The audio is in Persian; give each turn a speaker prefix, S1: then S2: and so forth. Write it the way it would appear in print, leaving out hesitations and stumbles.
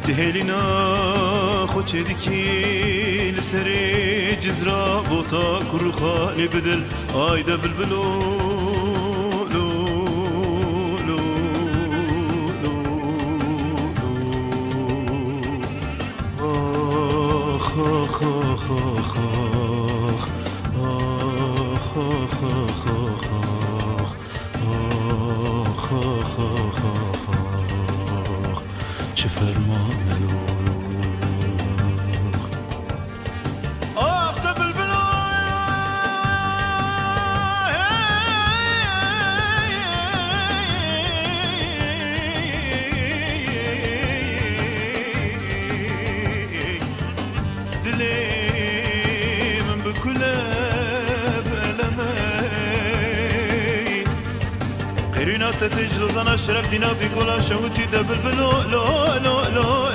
S1: دهلینا خوچه دکی لسری جزرا بوتا کرو خالی بدل آیده بلبلو لو لو لو لو آخ آخ آخ آخ آخ آخ آخ آخ آخ آخ آخ آخ چه فرمانه قرينات تجلو زنا شرف دينا بيقولا شوتي دبل بلو لو لو لو